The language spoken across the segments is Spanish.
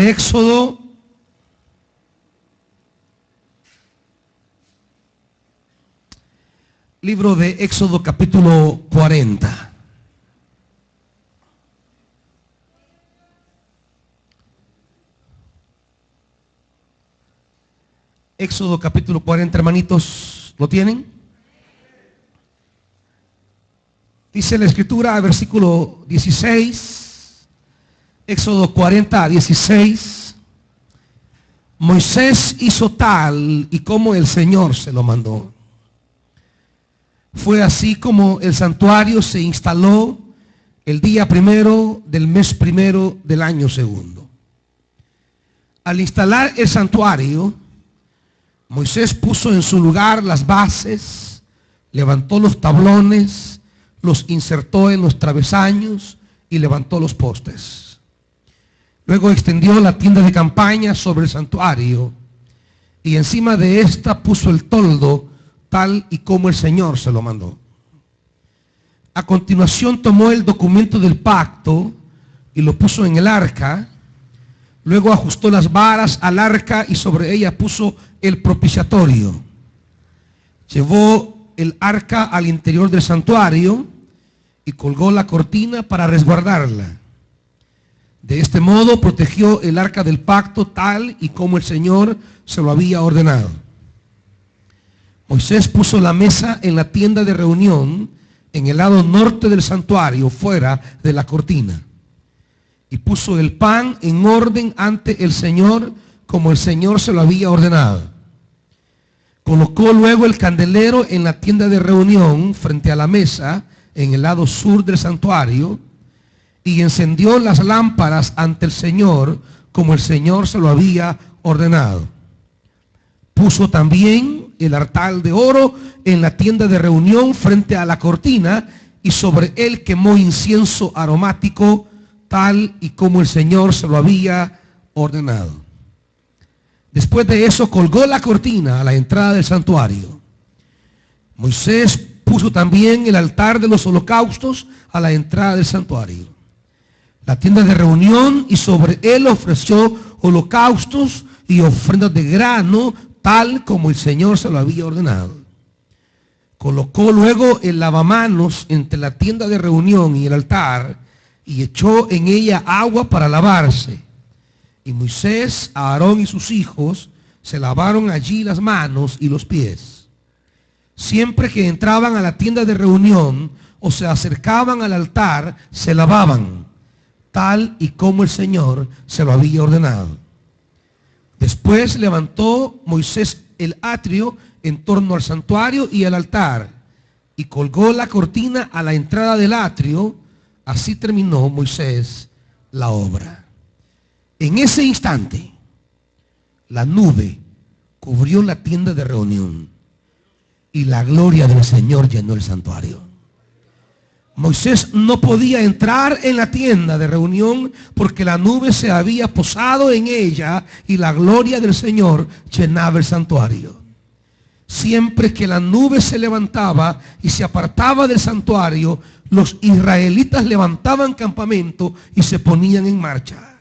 de Éxodo, libro de Éxodo capítulo 40. Éxodo capítulo 40, hermanitos, ¿lo tienen? Dice la escritura, versículo 16, Éxodo 40, 16. Moisés hizo tal y como el Señor se lo mandó. Fue así como el santuario se instaló el día primero del mes primero del año segundo. Al instalar el santuario, Moisés puso en su lugar las bases, levantó los tablones, los insertó en los travesaños y levantó los postes. Luego extendió la tienda de campaña sobre el santuario y encima de esta puso el toldo tal y como el Señor se lo mandó. A continuación tomó el documento del pacto y lo puso en el arca. Luego ajustó las varas al arca y sobre ella puso el propiciatorio. Llevó el arca al interior del santuario y colgó la cortina para resguardarla. De este modo protegió el arca del pacto tal y como el Señor se lo había ordenado. Moisés puso la mesa en la tienda de reunión en el lado norte del santuario, fuera de la cortina. Y puso el pan en orden ante el Señor, como el Señor se lo había ordenado. Colocó luego el candelero en la tienda de reunión, frente a la mesa, en el lado sur del santuario, y encendió las lámparas ante el Señor, como el Señor se lo había ordenado. Puso también el altar de oro en la tienda de reunión, frente a la cortina, y sobre él quemó incienso aromático, tal y como el Señor se lo había ordenado. Después de eso colgó la cortina a la entrada del santuario. Moisés puso también el altar de los holocaustos a la entrada del santuario, la tienda de reunión, y sobre él ofreció holocaustos y ofrendas de grano, tal como el Señor se lo había ordenado. Colocó luego el lavamanos entre la tienda de reunión y el altar, y echó en ella agua para lavarse. Y Moisés, Aarón y sus hijos se lavaron allí las manos y los pies. Siempre que entraban a la tienda de reunión o se acercaban al altar, se lavaban, tal y como el Señor se lo había ordenado. Después levantó Moisés el atrio en torno al santuario y al altar, y colgó la cortina a la entrada del atrio. Así terminó Moisés la obra. En ese instante, la nube cubrió la tienda de reunión y la gloria del Señor llenó el santuario. Moisés no podía entrar en la tienda de reunión porque la nube se había posado en ella y la gloria del Señor llenaba el santuario. Siempre que la nube se levantaba y se apartaba del santuario, los israelitas levantaban campamento y se ponían en marcha.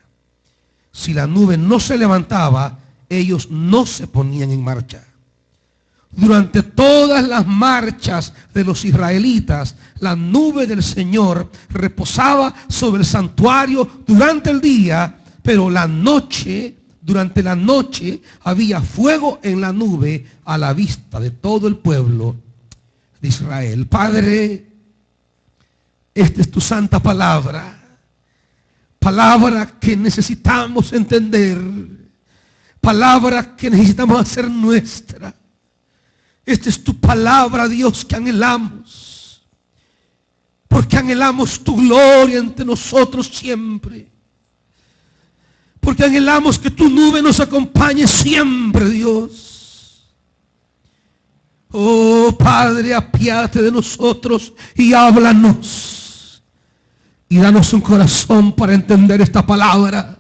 Si la nube no se levantaba, ellos no se ponían en marcha. Durante todas las marchas de los israelitas, la nube del Señor reposaba sobre el santuario durante el día, pero durante la noche había fuego en la nube a la vista de todo el pueblo de Israel. Padre, esta es tu santa palabra, palabra que necesitamos entender, palabra que necesitamos hacer nuestra. Esta es tu palabra, Dios, que anhelamos, porque anhelamos tu gloria entre nosotros siempre. Porque anhelamos que tu nube nos acompañe siempre, Dios. Oh Padre, apiádate de nosotros y háblanos. Y danos un corazón para entender esta palabra.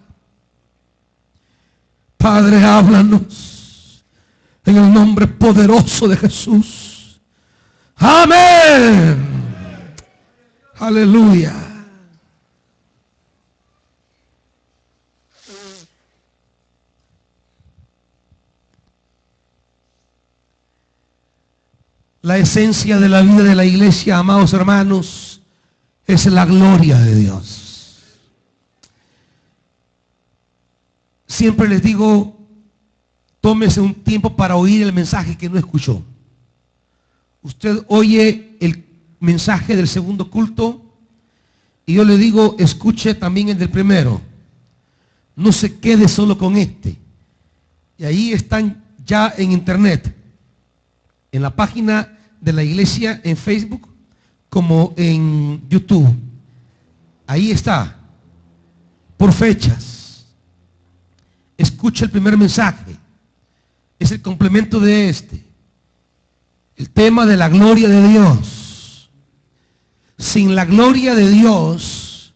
Padre, háblanos en el nombre poderoso de Jesús. Amén. Aleluya. La esencia de la vida de la iglesia, amados hermanos, es la gloria de Dios. Siempre les digo, tómese un tiempo para oír el mensaje que no escuchó. Usted oye el mensaje del segundo culto y yo le digo, escuche también el del primero. No se quede solo con este. Y ahí están ya en internet, en la página de la iglesia, en Facebook, como en YouTube. Ahí está, por fechas. Escucha el primer mensaje. Es el complemento de este. El tema de la gloria de Dios. Sin la gloria de Dios,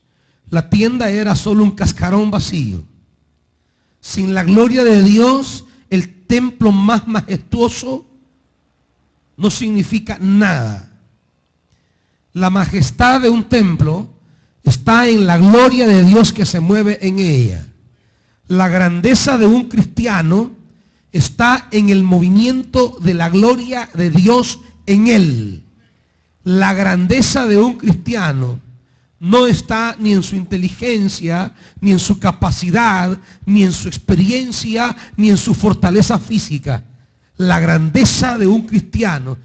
la tienda era solo un cascarón vacío. Sin la gloria de Dios, el templo más majestuoso no significa nada. La majestad de un templo está en la gloria de Dios que se mueve en ella. La grandeza de un cristiano está en el movimiento de la gloria de Dios en él. La grandeza de un cristiano no está ni en su inteligencia, ni en su capacidad, ni en su experiencia, ni en su fortaleza física. La grandeza de un cristiano,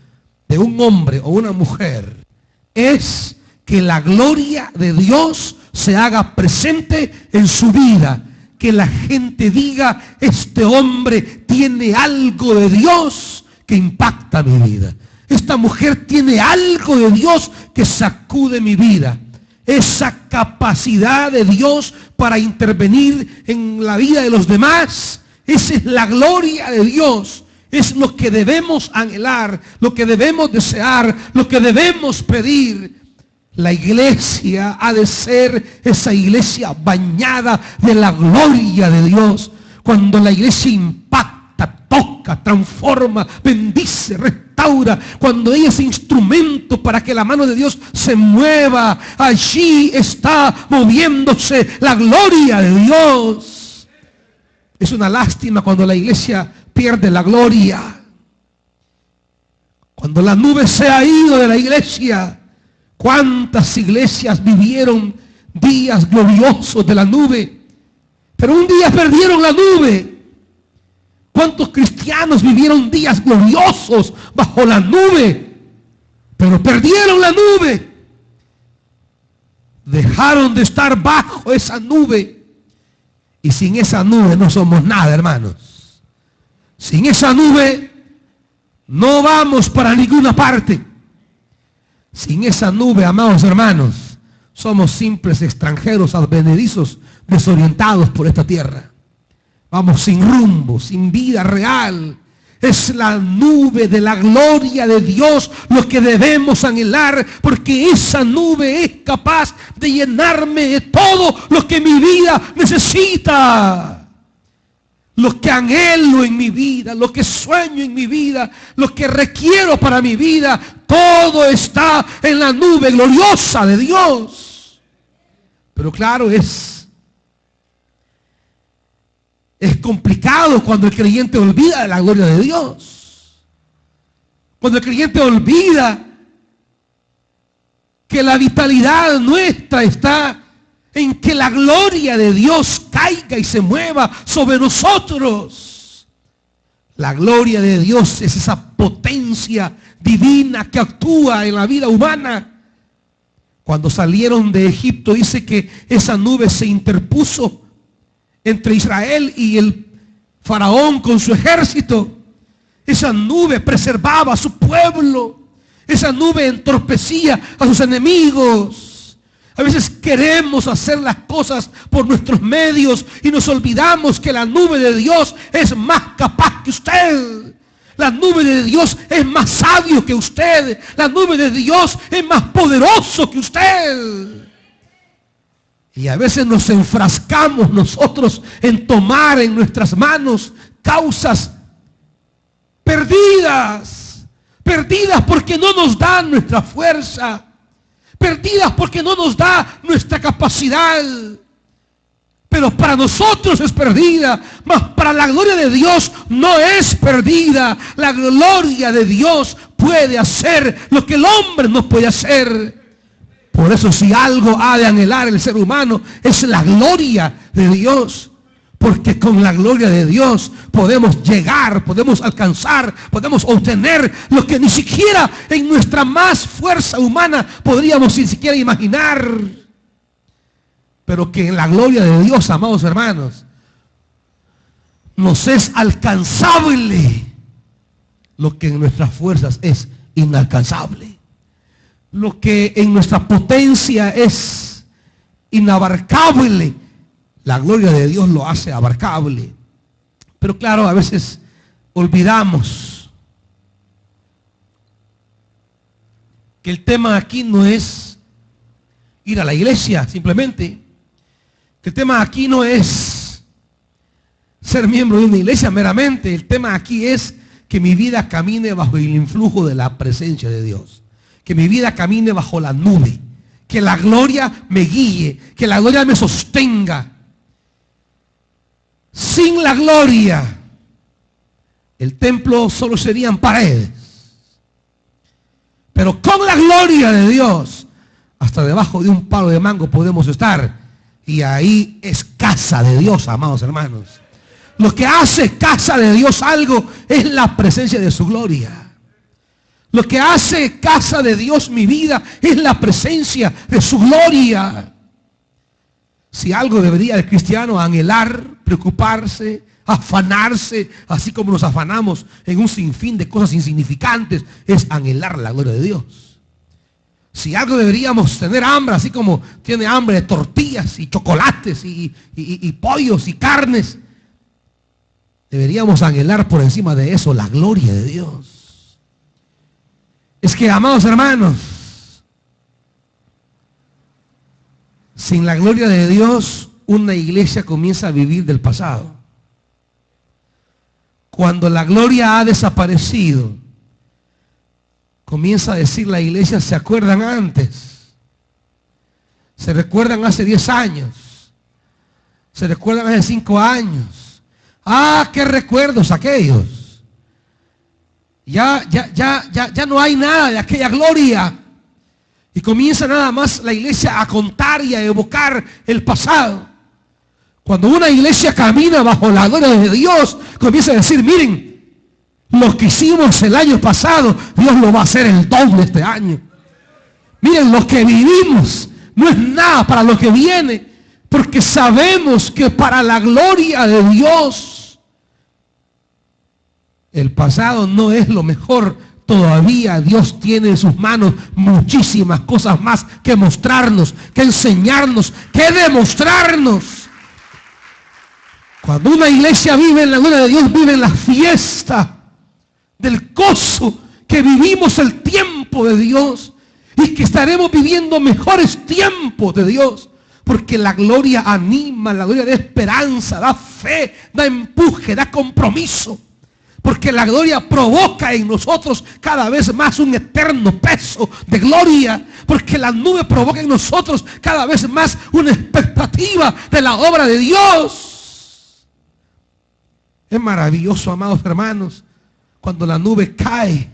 de un hombre o una mujer, es que la gloria de Dios se haga presente en su vida. Que la gente diga, este hombre tiene algo de Dios que impacta mi vida. Esta mujer tiene algo de Dios que sacude mi vida. Esa capacidad de Dios para intervenir en la vida de los demás, esa es la gloria de Dios. Es lo que debemos anhelar, lo que debemos desear, lo que debemos pedir. La iglesia ha de ser esa iglesia bañada de la gloria de Dios. Cuando la iglesia impacta, toca, transforma, bendice, restaura, cuando ella es instrumento para que la mano de Dios se mueva, allí está moviéndose la gloria de Dios. Es una lástima cuando la iglesia pierde la gloria. Cuando la nube se ha ido de la iglesia. ¿Cuántas iglesias vivieron días gloriosos de la nube? Pero un día perdieron la nube. ¿Cuántos cristianos vivieron días gloriosos bajo la nube? Pero perdieron la nube. Dejaron de estar bajo esa nube. Y sin esa nube no somos nada, hermanos. Sin esa nube no vamos para ninguna parte. Sin esa nube, amados hermanos, somos simples extranjeros advenedizos, desorientados por esta tierra. Vamos sin rumbo, sin vida real. Es la nube de la gloria de Dios lo que debemos anhelar, porque esa nube es capaz de llenarme de todo lo que mi vida necesita. Lo que anhelo en mi vida, lo que sueño en mi vida, lo que requiero para mi vida, todo está en la nube gloriosa de Dios. Pero claro, es complicado cuando el creyente olvida de la gloria de Dios. Cuando el creyente olvida que la vitalidad nuestra está en que la gloria de Dios caiga y se mueva sobre nosotros. La gloria de Dios es esa potencia divina que actúa en la vida humana. Cuando salieron de Egipto, dice que esa nube se interpuso entre Israel y el faraón con su ejército. Esa nube preservaba a su pueblo. Esa nube entorpecía a sus enemigos. A veces queremos hacer las cosas por nuestros medios y nos olvidamos que la nube de Dios es más capaz que usted. La nube de Dios es más sabio que usted. La nube de Dios es más poderoso que usted. Y a veces nos enfrascamos nosotros en tomar en nuestras manos causas perdidas. Perdidas porque no nos dan nuestra fuerza. Perdidas porque no nos da nuestra capacidad. Pero para nosotros es perdida, mas para la gloria de Dios no es perdida. La gloria de Dios puede hacer lo que el hombre no puede hacer. Por eso, si algo ha de anhelar el ser humano, es la gloria de Dios. Porque con la gloria de Dios podemos llegar, podemos alcanzar, podemos obtener lo que ni siquiera en nuestra más fuerza humana podríamos ni siquiera imaginar. Pero que en la gloria de Dios, amados hermanos, nos es alcanzable lo que en nuestras fuerzas es inalcanzable. Lo que en nuestra potencia es inabarcable, la gloria de Dios lo hace abarcable. Pero claro, a veces olvidamos que el tema aquí no es ir a la iglesia simplemente. Que el tema aquí no es ser miembro de una iglesia meramente. El tema aquí es que mi vida camine bajo el influjo de la presencia de Dios. Que mi vida camine bajo la nube. Que la gloria me guíe. Que la gloria me sostenga. Sin la gloria, el templo solo serían paredes. Pero con la gloria de Dios, hasta debajo de un palo de mango podemos estar. Y ahí es casa de Dios, amados hermanos. Lo que hace casa de Dios algo es la presencia de su gloria. Lo que hace casa de Dios mi vida es la presencia de su gloria. Si algo debería el cristiano anhelar, preocuparse, afanarse, así como nos afanamos en un sinfín de cosas insignificantes, es anhelar la gloria de Dios. Si algo deberíamos tener hambre, así como tiene hambre de tortillas y chocolates y pollos y carnes, deberíamos anhelar por encima de eso la gloria de Dios. Es que, amados hermanos, sin la gloria de Dios, una iglesia comienza a vivir del pasado. Cuando la gloria ha desaparecido, comienza a decir la iglesia, ¿se acuerdan antes? ¿Se recuerdan hace 10 años? ¿Se recuerdan hace 5 años? Ah, qué recuerdos aquellos. Ya no hay nada de aquella gloria. Y comienza nada más la iglesia a contar y a evocar el pasado. Cuando una iglesia camina bajo la gloria de Dios, comienza a decir, miren, lo que hicimos el año pasado, Dios lo va a hacer el doble este año. Miren, lo que vivimos no es nada para lo que viene, porque sabemos que para la gloria de Dios, el pasado no es lo mejor. Todavía Dios tiene en sus manos muchísimas cosas más que mostrarnos, que enseñarnos, que demostrarnos. Cuando una iglesia vive en la gloria de Dios, vive en la fiesta del gozo que vivimos el tiempo de Dios y que estaremos viviendo mejores tiempos de Dios. Porque la gloria anima, la gloria da esperanza, da fe, da empuje, da compromiso. Porque la gloria provoca en nosotros cada vez más un eterno peso de gloria. Porque la nube provoca en nosotros cada vez más una expectativa de la obra de Dios. Es maravilloso, amados hermanos, cuando la nube cae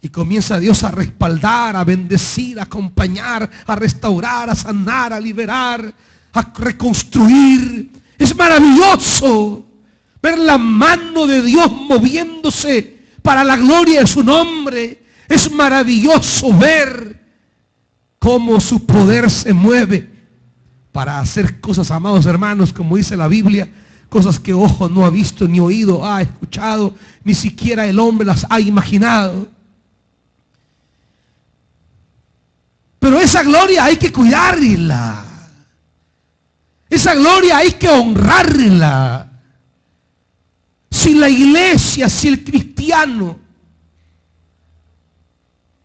y comienza Dios a respaldar, a bendecir, a acompañar, a restaurar, a sanar, a liberar, a reconstruir. Es maravilloso ver la mano de Dios moviéndose para la gloria de su nombre. Es maravilloso ver cómo su poder se mueve para hacer cosas, amados hermanos, como dice la Biblia, cosas que ojo no ha visto, ni oído ha escuchado, ni siquiera el hombre las ha imaginado. Pero esa gloria hay que cuidarla. Esa gloria hay que honrarla. Si la iglesia, si el cristiano,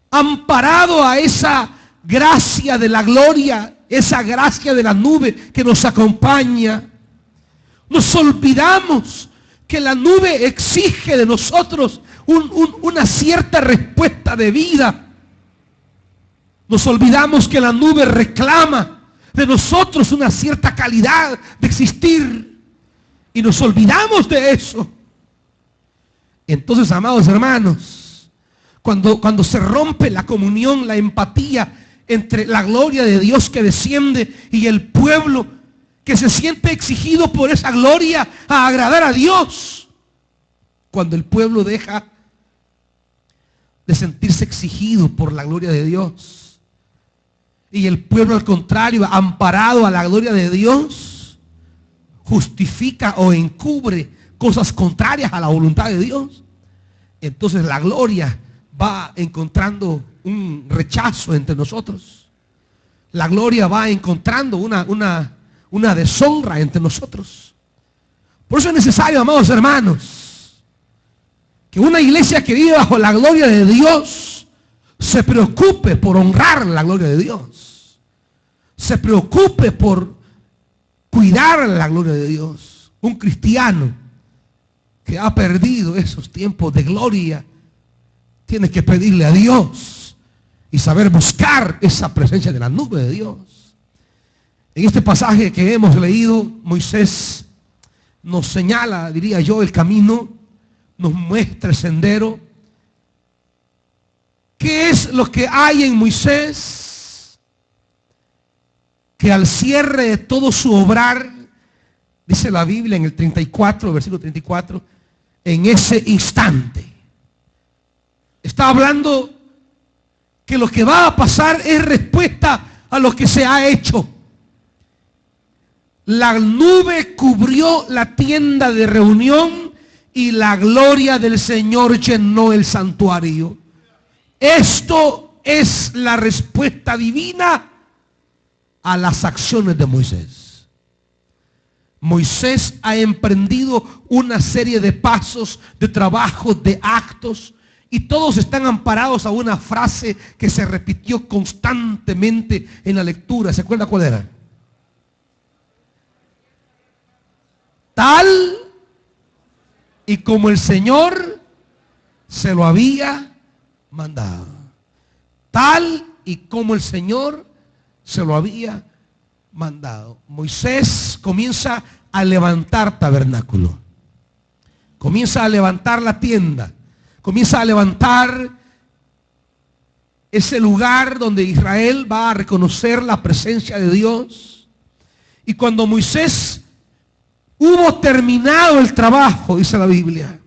amparado a esa gracia de la gloria, esa gracia de la nube que nos acompaña, nos olvidamos que la nube exige de nosotros una cierta respuesta de vida. Nos olvidamos que la nube reclama de nosotros una cierta calidad de existir. Y nos olvidamos de eso. Entonces, amados hermanos, Cuando se rompe la comunión, la empatía entre la gloria de Dios que desciende y el pueblo que se siente exigido por esa gloria a agradar a Dios. Cuando el pueblo deja de sentirse exigido por la gloria de Dios y el pueblo al contrario, amparado a la gloria de Dios, justifica o encubre cosas contrarias a la voluntad de Dios, entonces la gloria va encontrando un rechazo entre nosotros. La gloria va encontrando una deshonra entre nosotros. Por eso es necesario, amados hermanos, que una iglesia que vive bajo la gloria de Dios se preocupe por honrar la gloria de Dios. Se preocupe por cuidar la gloria de Dios. Un cristiano que ha perdido esos tiempos de gloria tiene que pedirle a Dios y saber buscar esa presencia de la nube de Dios. En este pasaje que hemos leído, Moisés nos señala, diría yo, el camino, nos muestra el sendero. ¿Qué es lo que hay en Moisés? Que al cierre de todo su obrar, dice la Biblia en el 34, versículo 34, en ese instante. Está hablando que lo que va a pasar es respuesta a lo que se ha hecho. La nube cubrió la tienda de reunión y la gloria del Señor llenó el santuario. Esto es la respuesta divina a las acciones de Moisés. Moisés ha emprendido una serie de pasos, de trabajos, de actos, y todos están amparados a una frase que se repitió constantemente en la lectura. ¿Se acuerda cuál era? Tal y como el Señor se lo había mandado. Tal y como el Señor se lo había mandado. Moisés comienza a levantar tabernáculo. Comienza a levantar la tienda. Comienza a levantar ese lugar donde Israel va a reconocer la presencia de Dios. Y cuando Moisés hubo terminado el trabajo, dice la Biblia,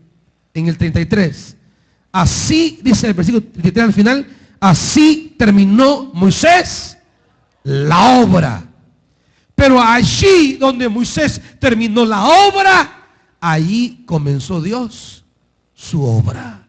en el 33. Así, dice el versículo 33 al final, así terminó Moisés la obra. Pero allí donde Moisés terminó la obra, allí comenzó Dios su obra.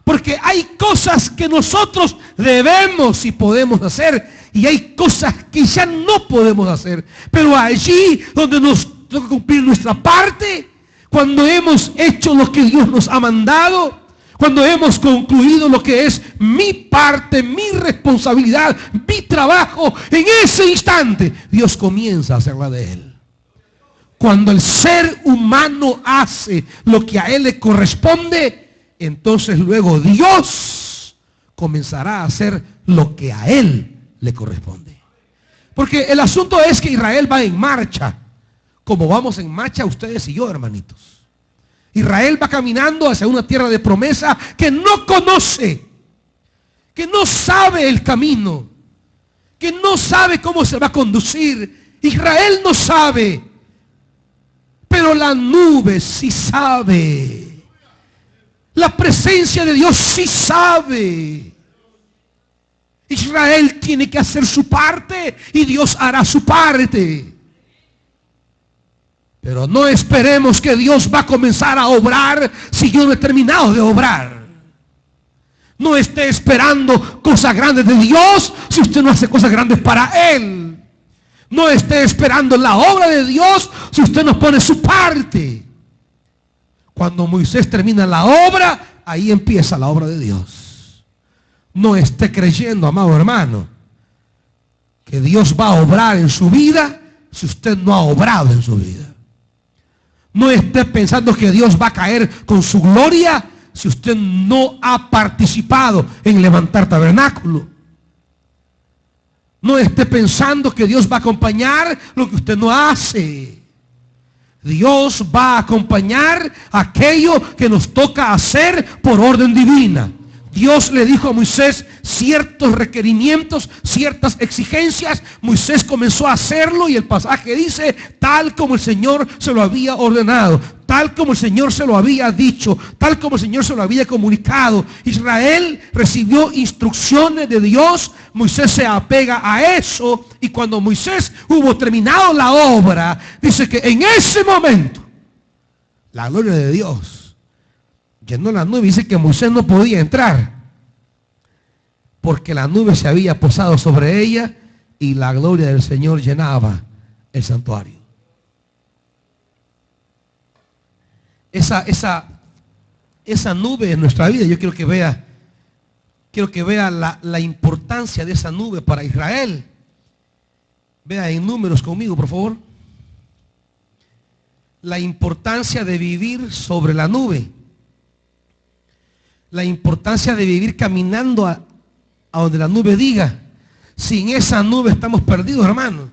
Porque hay cosas que nosotros debemos y podemos hacer, y hay cosas que ya no podemos hacer. Pero allí donde nos toca cumplir nuestra parte, cuando hemos hecho lo que Dios nos ha mandado, cuando hemos concluido lo que es mi parte, mi responsabilidad, mi trabajo, en ese instante Dios comienza a hacer la de Él. Cuando el ser humano hace lo que a Él le corresponde, entonces luego Dios comenzará a hacer lo que a Él le corresponde. Porque el asunto es que Israel va en marcha, como vamos en marcha ustedes y yo, hermanitos. Israel va caminando hacia una tierra de promesa que no conoce, que no sabe el camino, que no sabe cómo se va a conducir. Israel no sabe, pero la nube sí sabe. La presencia de Dios sí sabe. Israel tiene que hacer su parte y Dios hará su parte. Pero no esperemos que Dios va a comenzar a obrar si yo no he terminado de obrar. No esté esperando cosas grandes de Dios si usted no hace cosas grandes para Él. No esté esperando la obra de Dios si usted no pone su parte. Cuando Moisés termina la obra, ahí empieza la obra de Dios. No esté creyendo, amado hermano, que Dios va a obrar en su vida si usted no ha obrado en su vida. No esté pensando que Dios va a caer con su gloria si usted no ha participado en levantar tabernáculo. No esté pensando que Dios va a acompañar lo que usted no hace. Dios va a acompañar aquello que nos toca hacer por orden divina. Dios le dijo a Moisés ciertos requerimientos, ciertas exigencias. Moisés comenzó a hacerlo y el pasaje dice, tal como el Señor se lo había ordenado, tal como el Señor se lo había dicho, tal como el Señor se lo había comunicado. Israel recibió instrucciones de Dios. Moisés se apega a eso, y cuando Moisés hubo terminado la obra, dice que en ese momento la gloria de Dios llenó la nube. Dice que Moisés no podía entrar porque la nube se había posado sobre ella y la gloria del Señor llenaba el santuario. Esa nube en nuestra vida, yo quiero que vea la importancia de esa nube para Israel. Vea en Números conmigo, por favor. La importancia de vivir sobre la nube. La importancia de vivir caminando a donde la nube diga. Sin esa nube estamos perdidos, hermano.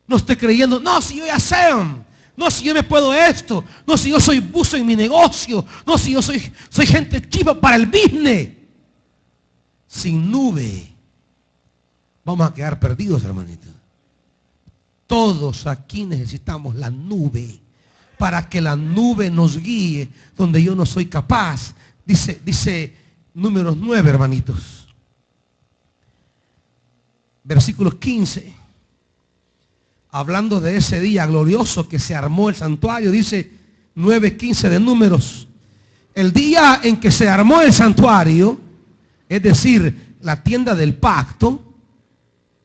No esté creyendo, no, si yo ya sé, no, si yo me puedo esto, no, si yo soy buzo en mi negocio, no, si yo soy gente chiva para el business. Sin nube vamos a quedar perdidos, hermanito. Todos aquí necesitamos la nube para que la nube nos guíe donde yo no soy capaz. Dice Números 9, hermanitos. Versículo 15. Hablando de ese día glorioso que se armó el santuario, dice 9:15 de Números. El día en que se armó el santuario, es decir, la tienda del pacto,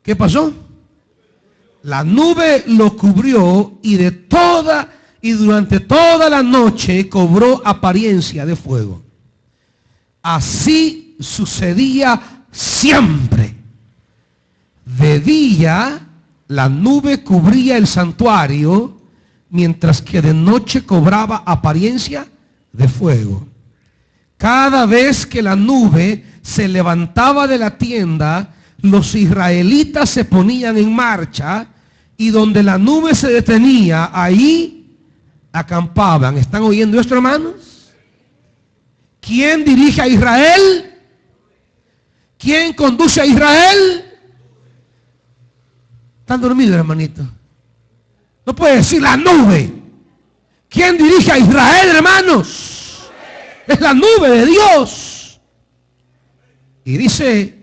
¿qué pasó? La nube lo cubrió y durante toda la noche cobró apariencia de fuego. Así sucedía siempre. De día la nube cubría el santuario, mientras que de noche cobraba apariencia de fuego. Cada vez que la nube se levantaba de la tienda, los israelitas se ponían en marcha, y donde la nube se detenía, ahí acampaban. ¿Están oyendo esto, hermanos? ¿Quién dirige a Israel? ¿Quién conduce a Israel? Están dormidos, hermanito. No puede decir la nube. ¿Quién dirige a Israel, hermanos? Es la nube de Dios. Y dice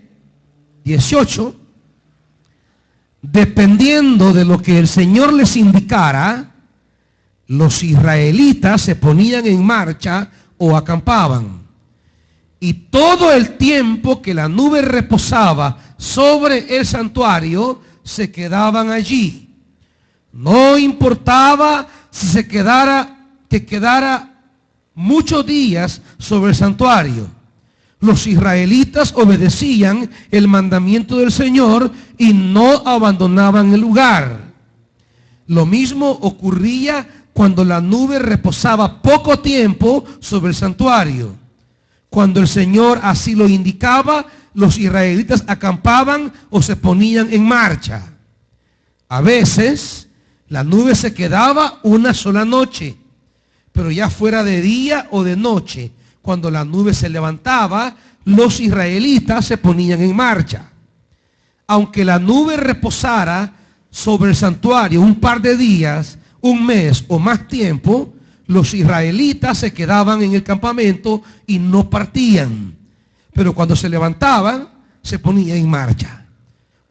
18, dependiendo de lo que el Señor les indicara, los israelitas se ponían en marcha o acampaban. Y todo el tiempo que la nube reposaba sobre el santuario, se quedaban allí. No importaba si quedara muchos días sobre el santuario. Los israelitas obedecían el mandamiento del Señor y no abandonaban el lugar. Lo mismo ocurría cuando la nube reposaba poco tiempo sobre el santuario. Cuando el Señor así lo indicaba, los israelitas acampaban o se ponían en marcha. A veces la nube se quedaba una sola noche, pero ya fuera de día o de noche, cuando la nube se levantaba, los israelitas se ponían en marcha. Aunque la nube reposara sobre el santuario un par de días, un mes o más tiempo, los israelitas se quedaban en el campamento y no partían. Pero cuando se levantaban, se ponían en marcha.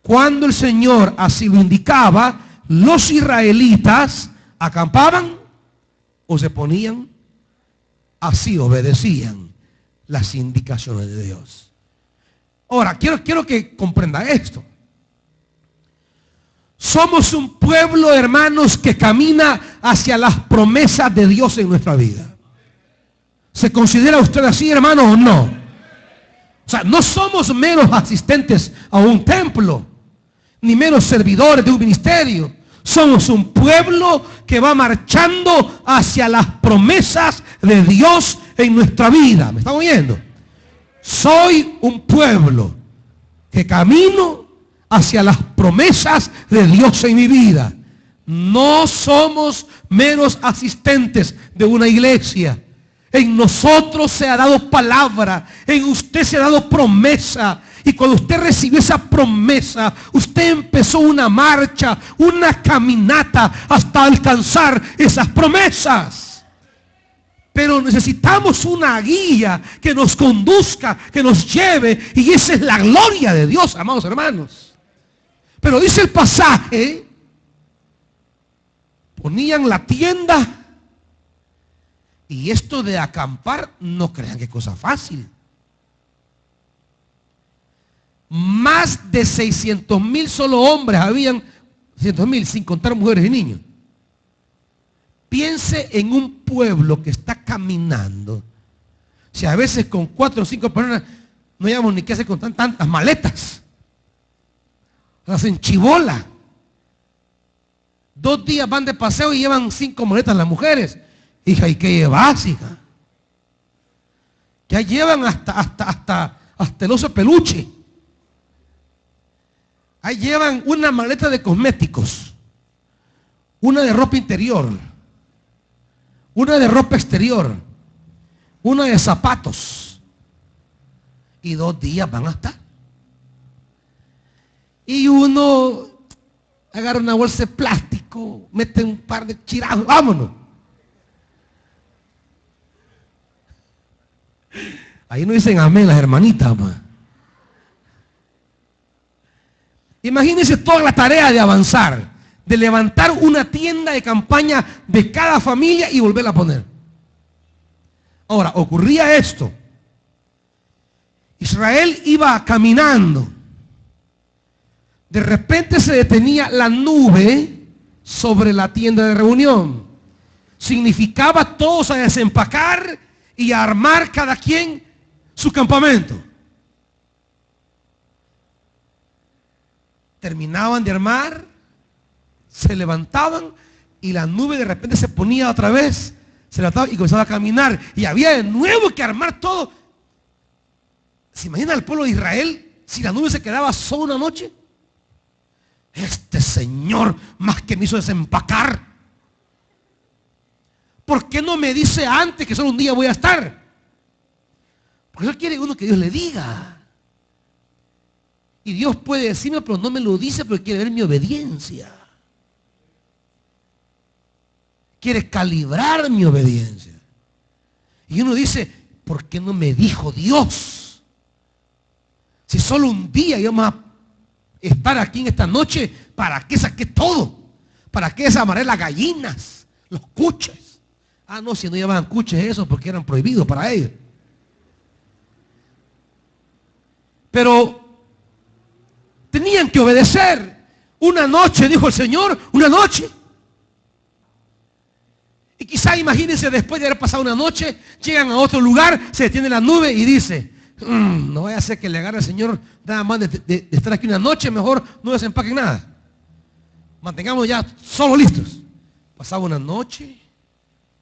Cuando el Señor así lo indicaba, los israelitas acampaban o se ponían, así obedecían las indicaciones de Dios. Ahora, quiero que comprenda esto. Somos un pueblo, hermanos, que camina hacia las promesas de Dios en nuestra vida. ¿Se considera usted así, hermano, o no? O sea, no somos meros asistentes a un templo, ni meros servidores de un ministerio. Somos un pueblo que va marchando hacia las promesas de Dios en nuestra vida. ¿Me están oyendo? Soy un pueblo que camino hacia las promesas de Dios en mi vida. No somos meros asistentes de una iglesia. En nosotros se ha dado palabra, en usted se ha dado promesa. Y cuando usted recibió esa promesa, usted empezó una marcha, una caminata hasta alcanzar esas promesas. Pero necesitamos una guía que nos conduzca, que nos lleve. Y esa es la gloria de Dios, amados hermanos. Pero dice el pasaje, ponían la tienda. Y esto de acampar, no crean que es cosa fácil. Más de 600,000 solo hombres habían, 600,000 sin contar mujeres y niños. Piense en un pueblo que está caminando. Si a veces con 4 o 5 personas no llevamos ni qué hacer con tantas maletas. Las enchibola. 2 días van de paseo y llevan 5 maletas las mujeres. Hija, ¿y qué llevas, hija? Ya llevan hasta el oso peluche. Ahí llevan una maleta de cosméticos, una de ropa interior, una de ropa exterior, una de zapatos. Y 2 días van a estar. Y uno agarra una bolsa de plástico, mete un par de chirazos, vámonos. Ahí no dicen amén las hermanitas, ma. Imagínense toda la tarea de avanzar, de levantar una tienda de campaña de cada familia y volverla a poner. Ahora, ocurría esto. Israel iba caminando. De repente se detenía la nube sobre la tienda de reunión. Significaba todos a desempacar y a armar cada quien su campamento. Terminaban de armar, se levantaban y la nube de repente se ponía otra vez, se levantaba y comenzaba a caminar. Y había de nuevo que armar todo. ¿Se imagina el pueblo de Israel si la nube se quedaba solo una noche? Este Señor más que me hizo desempacar. ¿Por qué no me dice antes que solo un día voy a estar? Porque Él quiere uno que Dios le diga. Y Dios puede decirme, pero no me lo dice porque quiere ver mi obediencia. Quiere calibrar mi obediencia. Y uno dice, ¿por qué no me dijo Dios? Si solo un día íbamos a estar aquí en esta noche, ¿para qué saqué todo? ¿Para qué desamarré las gallinas, los cuches? Ah, no, si no llevaban cuches eso porque eran prohibidos para ellos. Pero tenían que obedecer. Una noche, dijo el Señor, una noche. Y quizá imagínense, después de haber pasado una noche, llegan a otro lugar, se detiene la nube y dice, no vaya a ser que le agarre al Señor nada más de estar aquí una noche, mejor no desempaquen nada. Mantengamos ya solo listos. Pasaba una noche,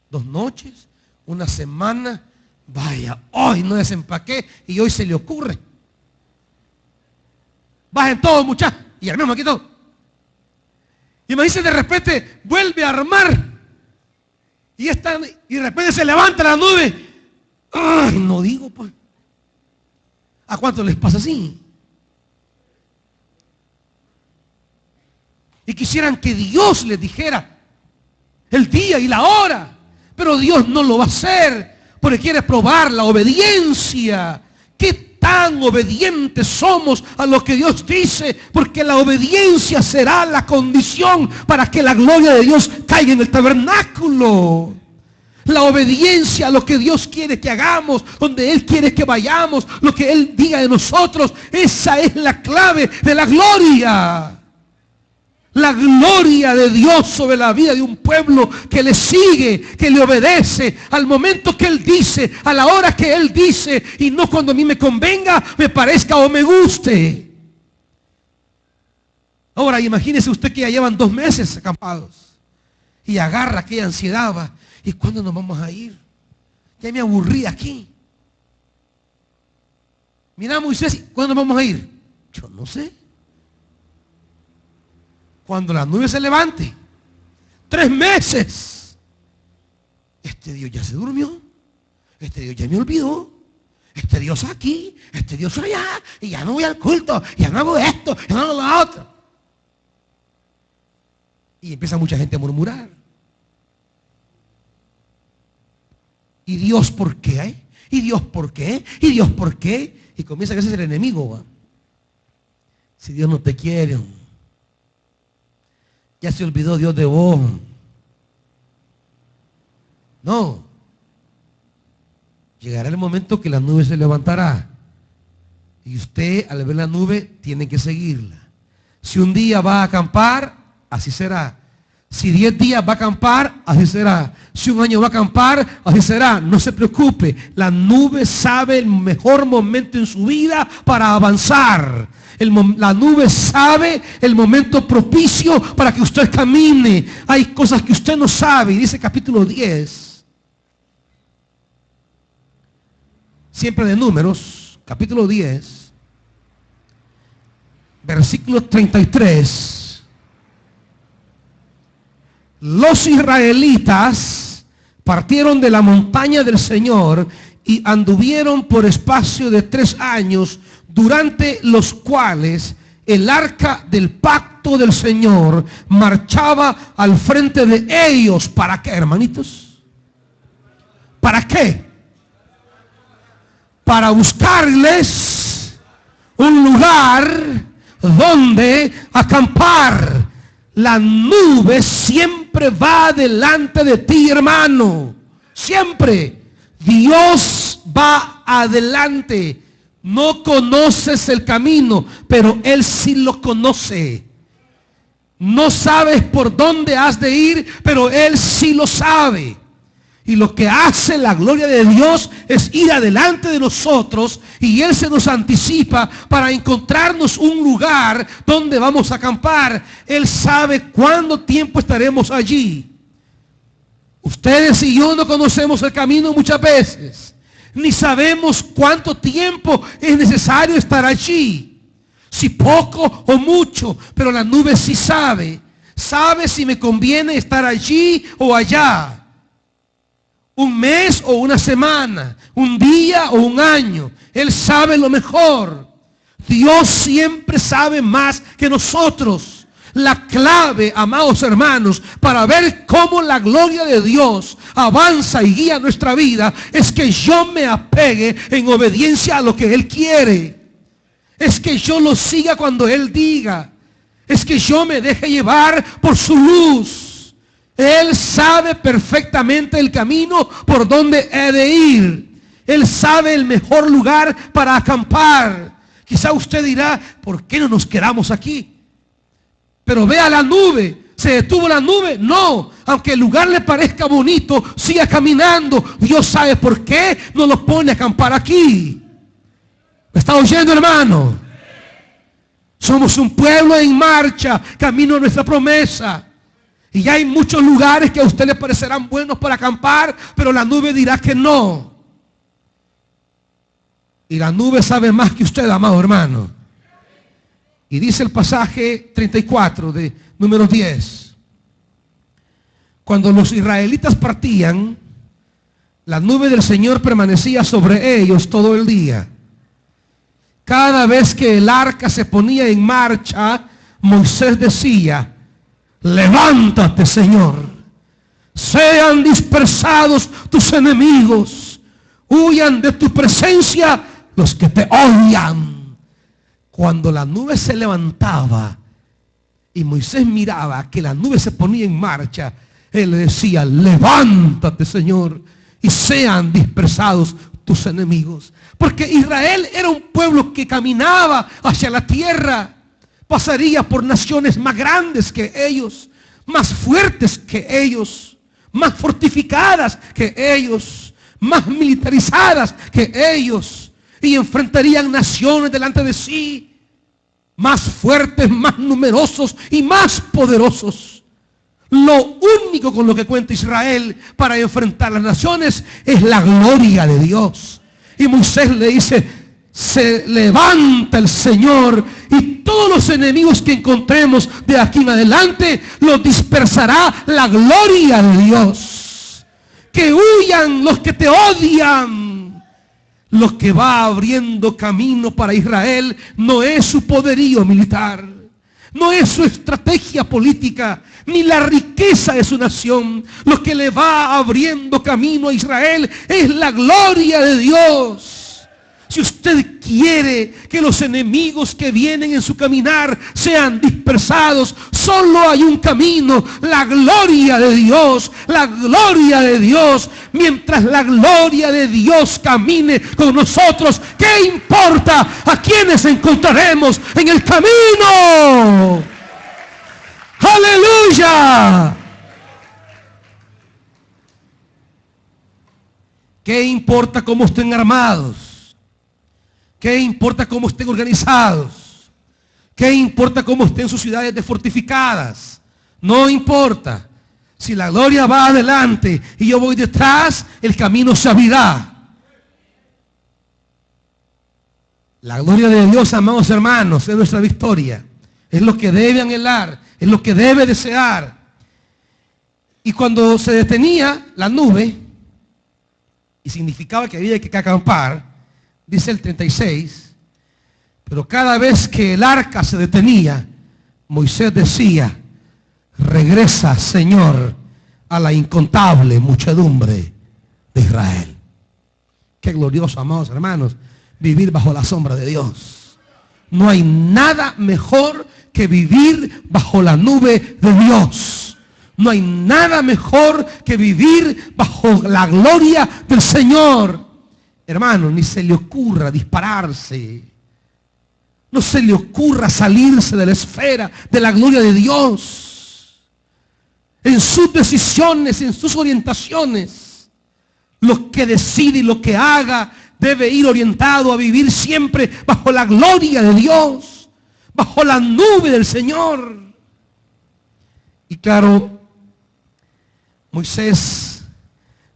2 noches, una semana, vaya, hoy no desempaqué y hoy se le ocurre. Bajen todos, muchachos, y armemos aquí todo. Imagínense, de repente vuelve a armar y de repente se levanta la nube. Ay, no digo, pues. ¿A cuánto les pasa así? Y quisieran que Dios les dijera el día y la hora, pero Dios no lo va a hacer porque quiere probar la obediencia. ¿Qué tan obedientes somos a lo que Dios dice? Porque la obediencia será la condición para que la gloria de Dios caiga en el tabernáculo. La obediencia a lo que Dios quiere que hagamos, donde Él quiere que vayamos, lo que Él diga de nosotros, esa es la clave de la gloria. La gloria de Dios sobre la vida de un pueblo que le sigue, que le obedece al momento que Él dice, a la hora que Él dice, y no cuando a mí me convenga, me parezca o me guste. Ahora imagínese usted que ya llevan 2 meses acampados y agarra aquella ansiedad. ¿Y cuándo nos vamos a ir? Ya me aburrí aquí. Mira, Moisés, ¿cuándo nos vamos a ir? Yo no sé. Cuando la nube se levante. 3 meses. Este Dios ya se durmió. Este Dios ya me olvidó. Este Dios aquí, este Dios allá, y ya no voy al culto, ya no hago esto, ya no hago lo otro. Y empieza mucha gente a murmurar. ¿Y Dios por qué? ¿Y Dios por qué? ¿Y Dios por qué? Y comienza a ser el enemigo, ¿va? Si Dios no te quiere, ya se olvidó Dios de vos. No. Llegará el momento que la nube se levantará. Y usted, al ver la nube, tiene que seguirla. Si un día va a acampar, así será. Si 10 días va a acampar, así será. Si un año va a acampar, así será. No se preocupe. La nube sabe el mejor momento en su vida para avanzar. La nube sabe el momento propicio para que usted camine. Hay cosas que usted no sabe. Y dice capítulo 10. Siempre de Números, capítulo 10, versículo 33. Los israelitas partieron de la montaña del Señor y anduvieron por espacio de 3 años, durante los cuales el arca del pacto del Señor marchaba al frente de ellos. ¿Para qué, hermanitos? ¿Para qué? Para buscarles un lugar donde acampar. La nube siempre va delante de ti, hermano. Siempre. Dios va adelante. No conoces el camino, pero Él sí lo conoce. No sabes por dónde has de ir, pero Él sí lo sabe. Y lo que hace la gloria de Dios es ir adelante de nosotros, y Él se nos anticipa para encontrarnos un lugar donde vamos a acampar. Él sabe cuánto tiempo estaremos allí. Ustedes y yo no conocemos el camino muchas veces, ni sabemos cuánto tiempo es necesario estar allí, si poco o mucho, pero la nube sí sabe. Sabe si me conviene estar allí o allá. Un mes o una semana, un día o un año. Él sabe lo mejor. Dios siempre sabe más que nosotros. La clave, amados hermanos, para ver cómo la gloria de Dios avanza y guía nuestra vida, es que yo me apegue en obediencia a lo que Él quiere. Es que yo lo siga cuando Él diga. Es que yo me deje llevar por su luz. Él sabe perfectamente el camino por donde he de ir. Él sabe el mejor lugar para acampar. Quizá usted dirá, ¿por qué no nos quedamos aquí? Pero vea la nube. ¿Se detuvo la nube? No. Aunque el lugar le parezca bonito, siga caminando. Dios sabe por qué no lo pone a acampar aquí. ¿Me está oyendo, hermano? Somos un pueblo en marcha, camino a nuestra promesa. Y ya hay muchos lugares que a usted le parecerán buenos para acampar, pero la nube dirá que no. Y la nube sabe más que usted, amado hermano. Y dice el pasaje 34 de Números 10. Cuando los israelitas partían, la nube del Señor permanecía sobre ellos todo el día. Cada vez que el arca se ponía en marcha, Moisés decía: levántate, Señor, sean dispersados tus enemigos, huyan de tu presencia los que te odian. Cuando la nube se levantaba y Moisés miraba que la nube se ponía en marcha, él le decía: levántate, Señor, y sean dispersados tus enemigos. Porque Israel era un pueblo que caminaba hacia la tierra. Pasaría por naciones más grandes que ellos, más fuertes que ellos, más fortificadas que ellos, más militarizadas que ellos, y enfrentarían naciones delante de sí, más fuertes, más numerosos y más poderosos. Lo único con lo que cuenta Israel para enfrentar las naciones es la gloria de Dios. Y Moisés le dice: se levanta el Señor, y todos los enemigos que encontremos de aquí en adelante los dispersará la gloria de Dios. que huyan los que te odian. Lo que va abriendo camino para Israel no es su poderío militar, no es su estrategia política, ni la riqueza de su nación. Lo que le va abriendo camino a Israel es la gloria de Dios. Si usted quiere que los enemigos que vienen en su caminar sean dispersados, solo hay un camino: la gloria de Dios, la gloria de Dios. Mientras la gloria de Dios camine con nosotros, ¿qué importa a quienes encontraremos en el camino? ¡Aleluya! ¿Qué importa cómo estén armados? ¿Qué importa cómo estén organizados? ¿Qué importa cómo estén sus ciudades fortificadas? No importa. Si la gloria va adelante y yo voy detrás, el camino se abrirá. La gloria de Dios, amados hermanos, es nuestra victoria. Es lo que debe anhelar, es lo que debe desear. Y cuando se detenía la nube, y significaba que había que acampar, dice el 36, pero cada vez que el arca se detenía, Moisés decía: regresa, Señor, a la incontable muchedumbre de Israel. Qué glorioso, amados hermanos, vivir bajo la sombra de Dios. No hay nada mejor que vivir bajo la nube de Dios. No hay nada mejor que vivir bajo la gloria del Señor. Hermano, ni se le ocurra dispararse. No se le ocurra salirse de la esfera de la gloria de Dios. En sus decisiones, en sus orientaciones, lo que decide y lo que haga debe ir orientado a vivir siempre bajo la gloria de Dios, bajo la nube del Señor. Y claro, Moisés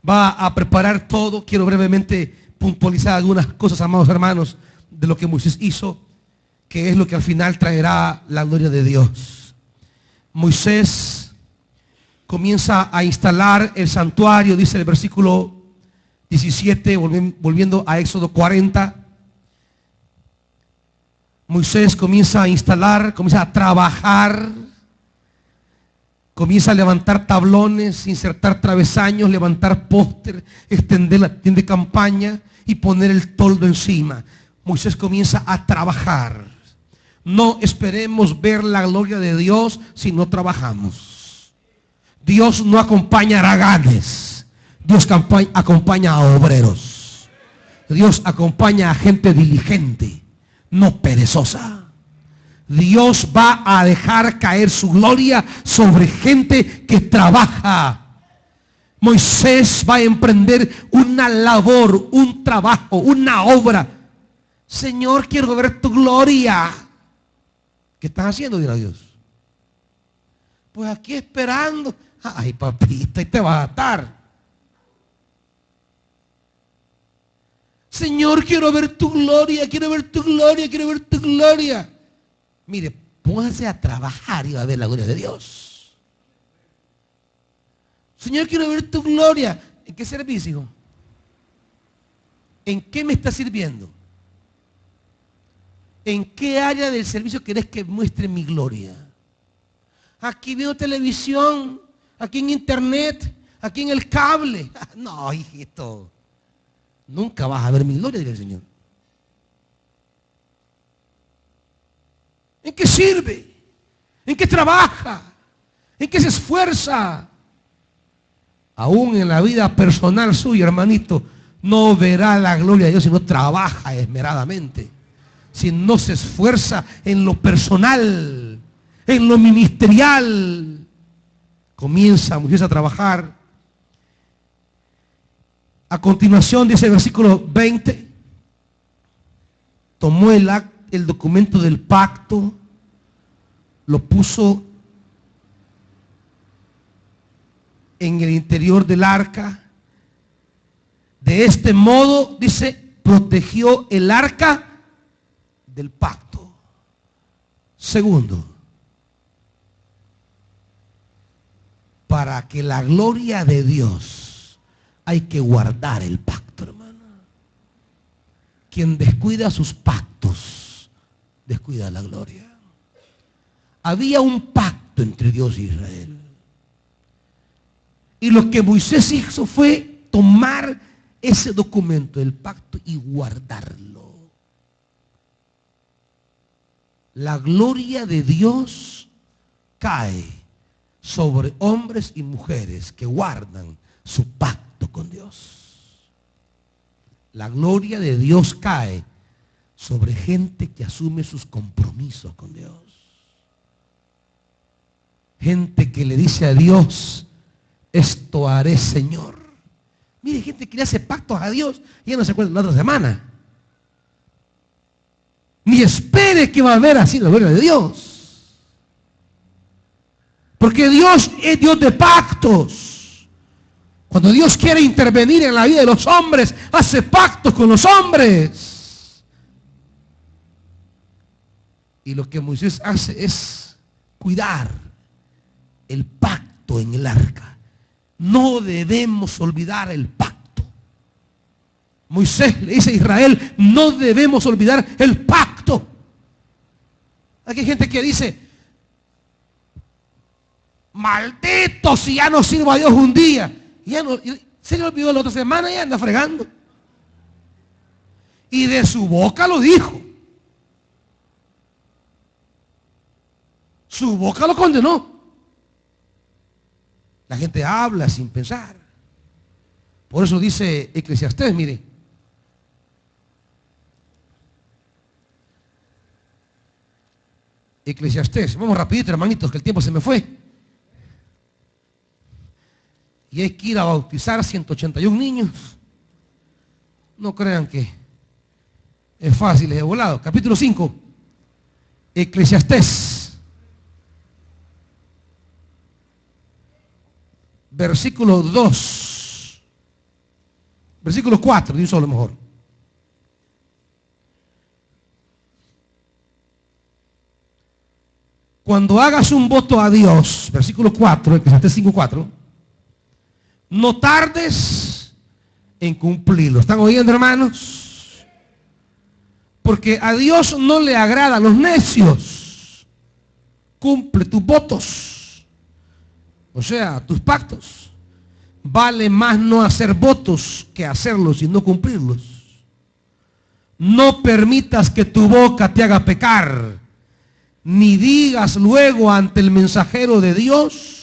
va a preparar todo. Quiero brevemente puntualizar algunas cosas, amados hermanos, de lo que Moisés hizo, que es lo que al final traerá la gloria de Dios. Moisés comienza a instalar el santuario, dice el versículo 17, volviendo a Éxodo 40. Moisés comienza a instalar, comienza a trabajar, comienza a levantar tablones, insertar travesaños, levantar póster, extender la tienda de campaña y poner el toldo encima. Moisés comienza a trabajar. No esperemos ver la gloria de Dios si no trabajamos. Dios no acompaña a haraganes. Dios acompaña a obreros. Dios acompaña a gente diligente, no perezosa. Dios va a dejar caer su gloria sobre gente que trabaja. Moisés va a emprender una labor, un trabajo, una obra. Señor, quiero ver tu gloria. ¿Qué estás haciendo? Dirá Dios. Pues aquí esperando. Ay, papita, y te vas a atar. Señor, quiero ver tu gloria, quiero ver tu gloria, quiero ver tu gloria. Mire, póngase a trabajar y va a ver la gloria de Dios. Señor, quiero ver tu gloria. ¿En qué servicio? ¿En qué me está sirviendo? ¿En qué área del servicio querés que muestre mi gloria? Aquí veo televisión, aquí en internet, aquí en el cable. No, hijito. Nunca vas a ver mi gloria, dice el Señor. ¿En qué sirve? ¿En qué trabaja? ¿En qué se esfuerza? Aún en la vida personal suya, hermanito, no verá la gloria de Dios si no trabaja esmeradamente. Si no se esfuerza en lo personal, en lo ministerial. Comienza Moisés a trabajar. A continuación dice el versículo 20, tomó el documento del pacto, lo puso en el interior del arca. De este modo, dice, protegió el arca del pacto. Segundo, para que la gloria de Dios hay que guardar el pacto, hermano. Quien descuida sus pactos, descuida la gloria. Había un pacto entre Dios e Israel. Y lo que Moisés hizo fue tomar ese documento del pacto y guardarlo. La gloria de Dios cae sobre hombres y mujeres que guardan su pacto con Dios. La gloria de Dios cae sobre gente que asume sus compromisos con Dios. Gente que le dice a Dios, esto haré, Señor. Mire, gente que le hace pactos a Dios y ya no se acuerda la otra semana. Ni espere que va a haber así la gloria de Dios. Porque Dios es Dios de pactos. Cuando Dios quiere intervenir en la vida de los hombres, hace pactos con los hombres. Y lo que Moisés hace es cuidar el pacto en el arca. No debemos olvidar el pacto. Moisés le dice a Israel, no debemos olvidar el pacto. Aquí hay gente que dice, maldito si ya no sirvo a Dios un día. Y ya no, se le olvidó la otra semana y anda fregando. Y de su boca lo dijo. Su boca lo condenó. La gente habla sin pensar. Por eso dice Eclesiastés, mire. Eclesiastés, vamos rapidito, hermanitos, que el tiempo se me fue. Y hay que ir a bautizar 181 niños. No crean que es fácil, es de volado. Capítulo 5, Eclesiastés. Versículo 2. Versículo 4, de un solo mejor. Cuando hagas un voto a Dios, versículo 4, Eclesiastés 5:4, no tardes en cumplirlo. ¿Están oyendo, hermanos? Porque a Dios no le agradan los necios. Cumple tus votos. O sea, tus pactos. Vale más no hacer votos que hacerlos y no cumplirlos. No permitas que tu boca te haga pecar, ni digas luego ante el mensajero de Dios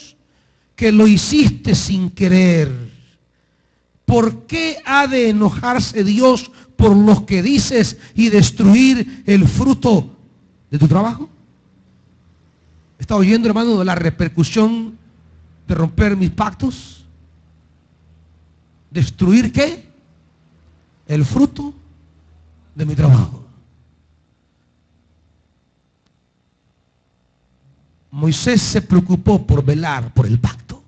que lo hiciste sin querer. ¿Por qué ha de enojarse Dios por los que dices y destruir el fruto de tu trabajo? ¿Está oyendo, hermano, de la repercusión de romper mis pactos? ¿Destruir qué? El fruto de mi trabajo. Moisés se preocupó por velar por el pacto.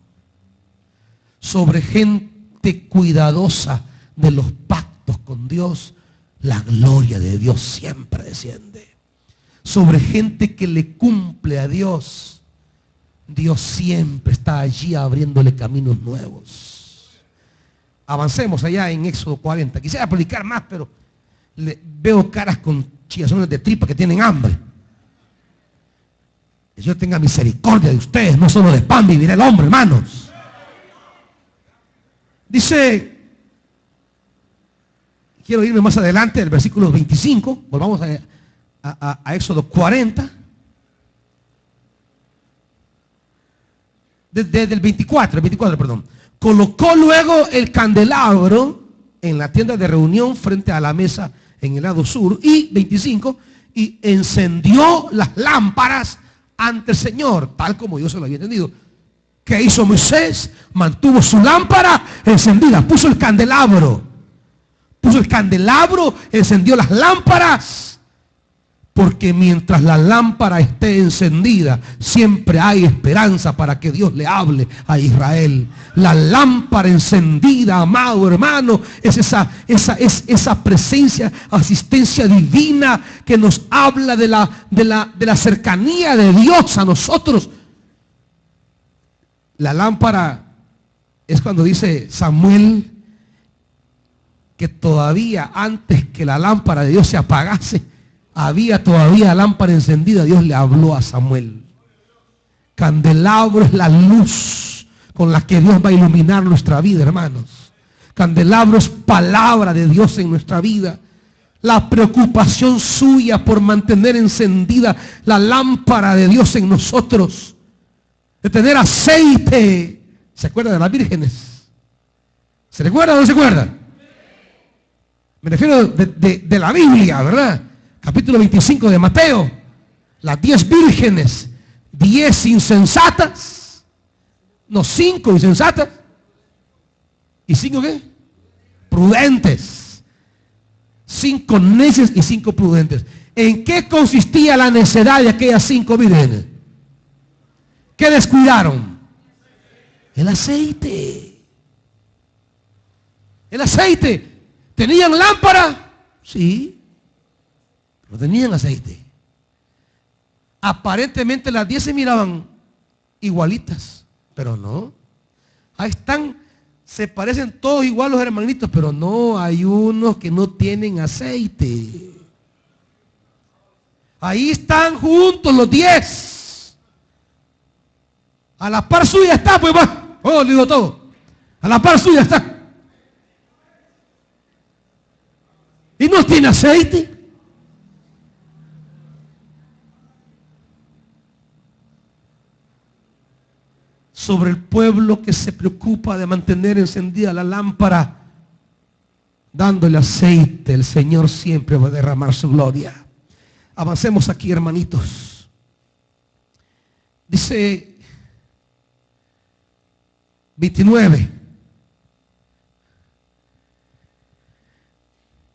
Sobre gente cuidadosa de los pactos con Dios, la gloria de Dios siempre desciende. Sobre gente que le cumple a Dios, Dios siempre está allí abriéndole caminos nuevos. Avancemos allá en Éxodo 40. Quisiera predicar más, pero veo caras con chillazones de tripa que tienen hambre. Que Dios tenga misericordia de ustedes, no solo de pan vivirá el hombre, hermanos. Dice, quiero irme más adelante, del versículo 25, volvamos a Éxodo 40. Desde el 24, perdón. Colocó luego el candelabro en la tienda de reunión frente a la mesa en el lado sur. Y 25, y encendió las lámparas ante el Señor, tal como Dios se lo había entendido. ¿Qué hizo Moisés? Mantuvo su lámpara encendida, puso el candelabro, encendió las lámparas. Porque mientras la lámpara esté encendida, siempre hay esperanza para que Dios le hable a Israel. La lámpara encendida, amado hermano, es esa presencia, asistencia divina que nos habla de la cercanía de Dios a nosotros. La lámpara es cuando dice Samuel, que todavía antes que la lámpara de Dios se apagase, había todavía lámpara encendida. Dios le habló a Samuel. Candelabro es la luz con la que Dios va a iluminar nuestra vida, hermanos. Candelabro es palabra de Dios en nuestra vida. La preocupación suya por mantener encendida la lámpara de Dios en nosotros. De tener aceite. ¿Se acuerda de las vírgenes? ¿Se recuerda o no se acuerda? Me refiero de la Biblia, ¿verdad? Capítulo 25 de Mateo. Las 10 vírgenes, 10 insensatas. No, 5 insensatas. ¿Y 5 qué? Prudentes. 5 necias y 5 prudentes. ¿En qué consistía la necedad de aquellas 5 vírgenes? ¿Qué descuidaron? El aceite. El aceite. ¿Tenían lámpara? Sí. Pero tenían aceite. Aparentemente las 10 se miraban igualitas, pero no. Ahí están, se parecen todos igual los hermanitos, pero no, hay unos que no tienen aceite. Ahí están juntos los 10. A la par suya está, pues va. Oh, le digo todo. A la par suya está. Y no tiene aceite. Sobre el pueblo que se preocupa de mantener encendida la lámpara, dándole aceite, el Señor siempre va a derramar su gloria. Avancemos aquí, hermanitos. Dice 29.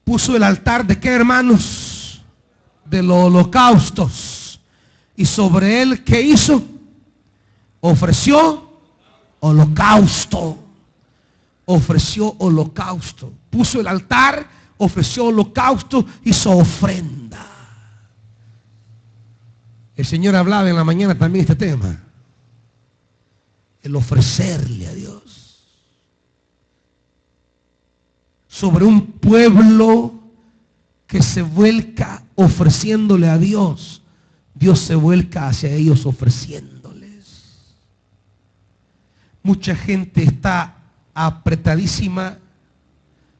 Puso el altar de qué, hermanos? De los holocaustos. Y sobre él, ¿qué hizo? Ofreció holocausto. Ofreció holocausto. Puso el altar, ofreció holocausto, hizo ofrenda. El Señor hablaba en la mañana también de este tema. El ofrecerle a Dios. Sobre un pueblo que se vuelca ofreciéndole a Dios, Dios se vuelca hacia ellos ofreciéndoles. Mucha gente está apretadísima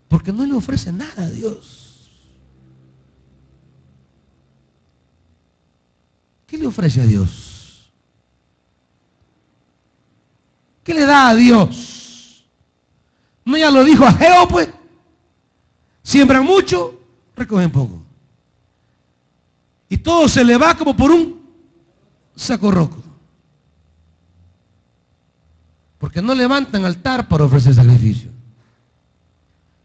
porque no le ofrece nada a Dios. ¿Qué le ofrece a Dios? ¿Qué le da a Dios? ¿No ya lo dijo Ageo, pues? Siembran mucho, recogen poco. Y todo se le va como por un saco roto. Porque no levantan altar para ofrecer sacrificio.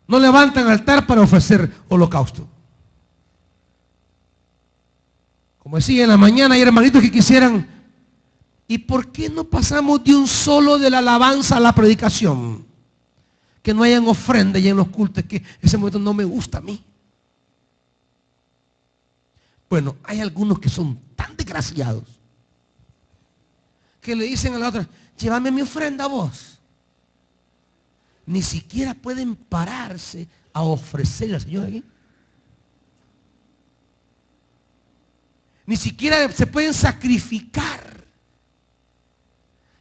No levantan altar para ofrecer holocausto. Como decía en la mañana, hay hermanitos que quisieran, ¿y por qué no pasamos de un solo de la alabanza a la predicación? Que no hayan ofrenda y en los cultos, que ese momento no me gusta a mí. Bueno, hay algunos que son tan desgraciados que le dicen a la otra, llévame mi ofrenda a vos. Ni siquiera pueden pararse a ofrecerle al Señor aquí. Ni siquiera se pueden sacrificar.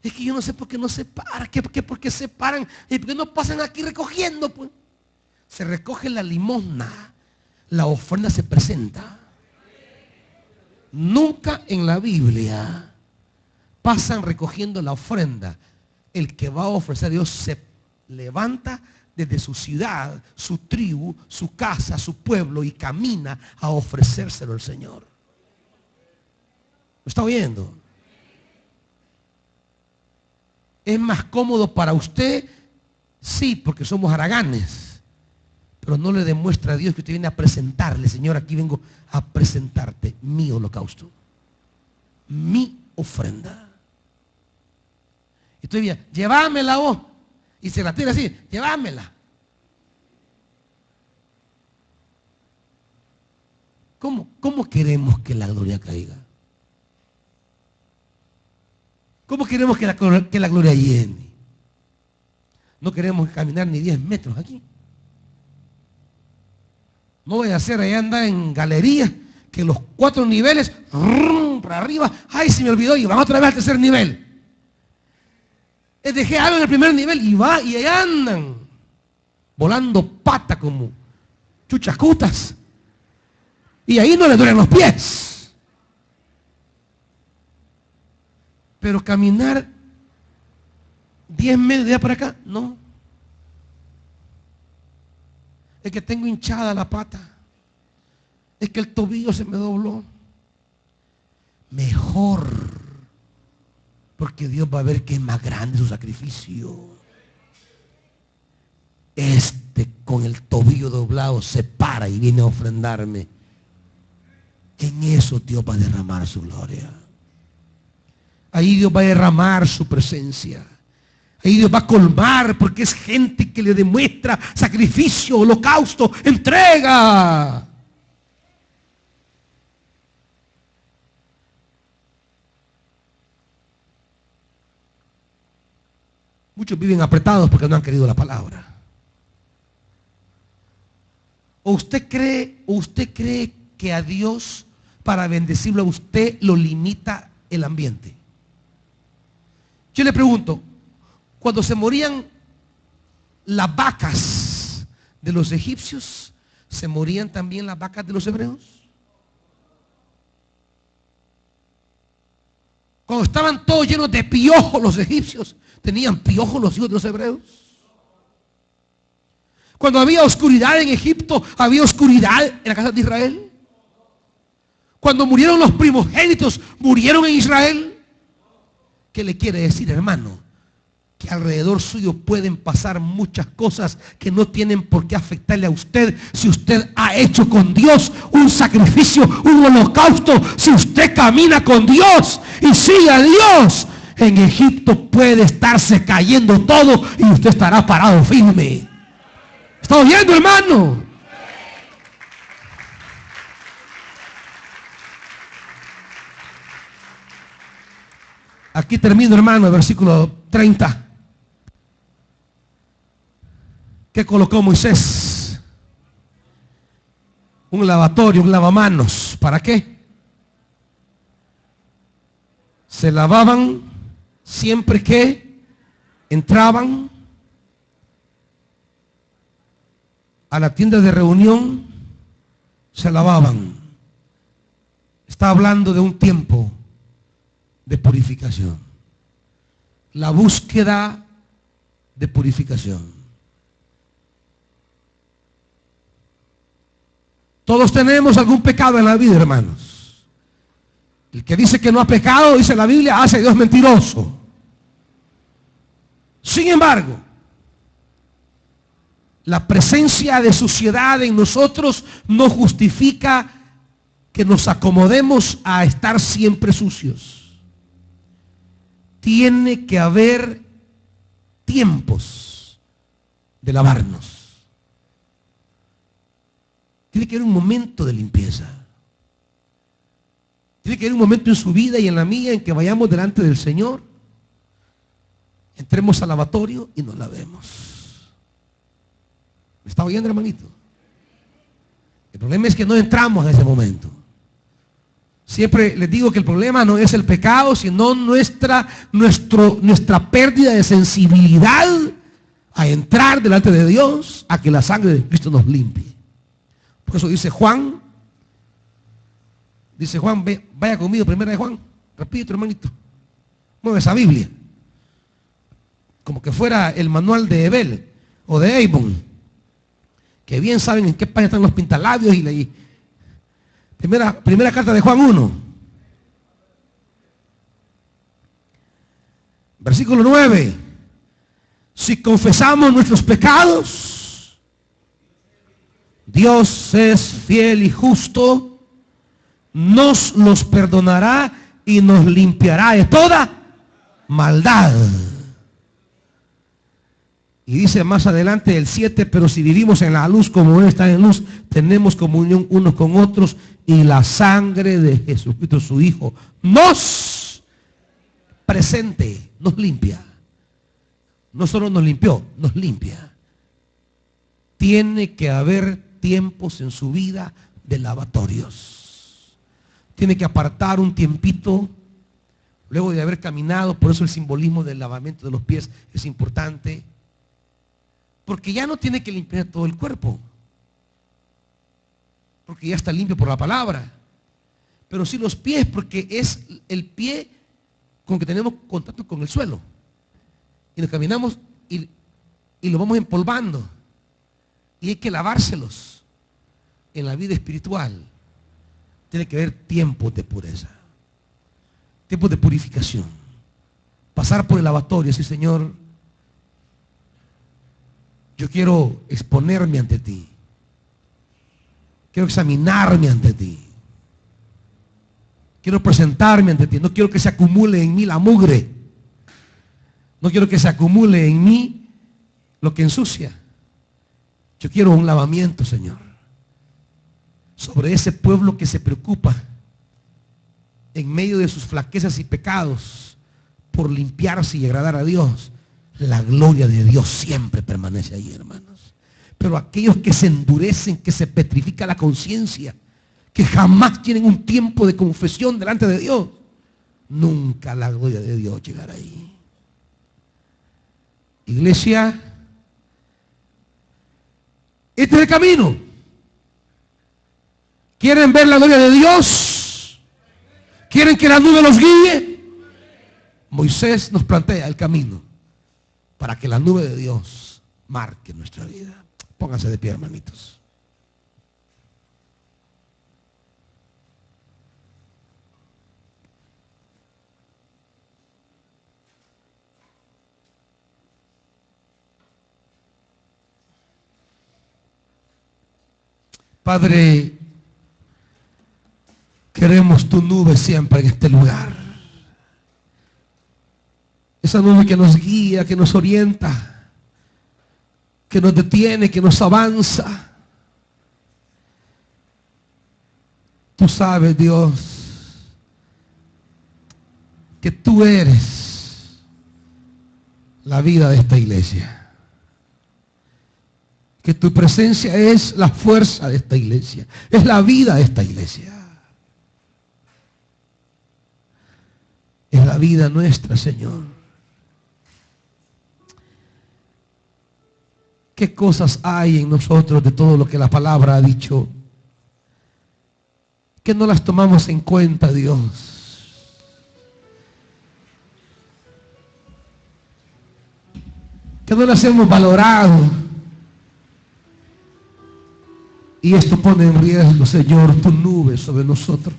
Es que yo no sé por qué no se paran, por qué se paran, y por qué no pasan aquí recogiendo, pues. Se recoge la limosna, la ofrenda se presenta. Nunca en la Biblia pasan recogiendo la ofrenda. El que va a ofrecer a Dios se levanta desde su ciudad, su tribu, su casa, su pueblo y camina a ofrecérselo al Señor. ¿Lo está oyendo? ¿Es más cómodo para usted? Sí, porque somos haraganes. Pero no le demuestra a Dios que usted viene a presentarle. Señor, aquí vengo a presentarte mi holocausto. Mi ofrenda. Y usted diría, llévamela vos. Y se la tira así, llévamela. ¿Cómo queremos que la gloria caiga? ¿Cómo queremos que la gloria llene? No queremos caminar ni 10 metros aquí. No voy a hacer allá anda en galería, que los 4 niveles, para arriba, ay, se me olvidó, y van otra vez al tercer nivel. Dejé algo en el primer nivel y va, y allá andan, volando pata como chuchacutas. Y ahí no le duelen los pies. Pero caminar 10 metros de allá para acá, no. Es que tengo hinchada la pata. Es que el tobillo se me dobló. Mejor. Porque Dios va a ver que es más grande su sacrificio. Este con el tobillo doblado se para y viene a ofrendarme. En eso Dios va a derramar su gloria. Ahí Dios va a derramar su presencia. Ahí Dios va a colmar, porque es gente que le demuestra sacrificio, holocausto, entrega. Muchos viven apretados porque no han querido la palabra. ¿O usted cree que a Dios, para bendecirlo a usted, lo limita el ambiente? Yo le pregunto, cuando se morían las vacas de los egipcios, ¿se morían también las vacas de los hebreos? Cuando estaban todos llenos de piojos los egipcios, ¿tenían piojos los hijos de los hebreos? Cuando había oscuridad en Egipto, ¿había oscuridad en la casa de Israel? Cuando murieron los primogénitos, ¿murieron en Israel? ¿Qué le quiere decir, hermano? Que alrededor suyo pueden pasar muchas cosas que no tienen por qué afectarle a usted si usted ha hecho con Dios un sacrificio, un holocausto. Si usted camina con Dios y sigue a Dios, en Egipto puede estarse cayendo todo y usted estará parado firme. ¿Está oyendo, hermano? Aquí termino, hermano, el versículo 30. ¿Qué colocó Moisés? Un lavatorio, un lavamanos. ¿Para qué? Se lavaban siempre que entraban a la tienda de reunión, se lavaban. Está hablando de un tiempo de purificación. La búsqueda de purificación. Todos tenemos algún pecado en la vida, hermanos. El que dice que no ha pecado, dice la Biblia, hace a Dios mentiroso. Sin embargo, la presencia de suciedad en nosotros no justifica que nos acomodemos a estar siempre sucios. Tiene que haber tiempos de lavarnos. Tiene que haber un momento de limpieza. Tiene que haber un momento en su vida y en la mía en que vayamos delante del Señor, entremos al lavatorio y nos lavemos. ¿Me está oyendo, hermanito? El problema es que no entramos en ese momento. Siempre les digo que el problema no es el pecado, sino nuestra pérdida de sensibilidad a entrar delante de Dios, a que la sangre de Cristo nos limpie. Por eso dice Juan, vaya conmigo, primera de Juan, repito, hermanito, mueve esa Biblia, como que fuera el manual de Ebel o de Avon, que bien saben en qué página están los pintalabios y leí. Primera carta de Juan 1, versículo 9. Si confesamos nuestros pecados, Dios es fiel y justo, nos los perdonará y nos limpiará de toda maldad. Y dice más adelante el 7, pero si vivimos en la luz como Él está en luz, tenemos comunión unos con otros y la sangre de Jesucristo, su Hijo, nos presente, nos limpia. No solo nos limpió, nos limpia. Tiene que haber tiempos en su vida de lavatorios. Tiene que apartar un tiempito luego de haber caminado. Por eso el simbolismo del lavamiento de los pies es importante. Porque ya no tiene que limpiar todo el cuerpo. Porque ya está limpio por la palabra. Pero sí los pies, porque es el pie con que tenemos contacto con el suelo. Y nos caminamos y lo vamos empolvando. Y hay que lavárselos. En la vida espiritual tiene que haber tiempos de pureza. Tiempos de purificación. Pasar por el lavatorio y decir, Señor, yo quiero exponerme ante ti. Quiero examinarme ante ti. Quiero presentarme ante ti. No quiero que se acumule en mí la mugre. No quiero que se acumule en mí lo que ensucia. Yo quiero un lavamiento, Señor, sobre ese pueblo que se preocupa en medio de sus flaquezas y pecados por limpiarse y agradar a Dios. La gloria de Dios siempre permanece ahí, hermanos. Pero aquellos que se endurecen, que se petrifica la conciencia, que jamás tienen un tiempo de confesión delante de Dios, nunca la gloria de Dios llegará ahí. Iglesia, este es el camino. ¿Quieren ver la gloria de Dios? ¿Quieren que la nube los guíe? Moisés nos plantea el camino para que la nube de Dios marque nuestra vida. Pónganse de pie, hermanitos. Padre, queremos tu nube siempre en este lugar. Esa nube que nos guía, que nos orienta, que nos detiene, que nos avanza. Tú sabes, Dios, que tú eres la vida de esta iglesia. Que tu presencia es la fuerza de esta iglesia. Es la vida de esta iglesia. Es la vida nuestra, Señor. ¿Qué cosas hay en nosotros de todo lo que la palabra ha dicho que no las tomamos en cuenta, Dios? Que no las hemos valorado. Y esto pone en riesgo, Señor, tu nube sobre nosotros.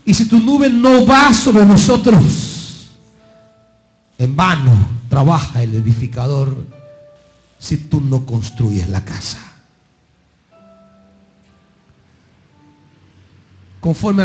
Y si tu nube no va sobre nosotros, en vano trabaja el edificador si tú no construyes la casa. Conforme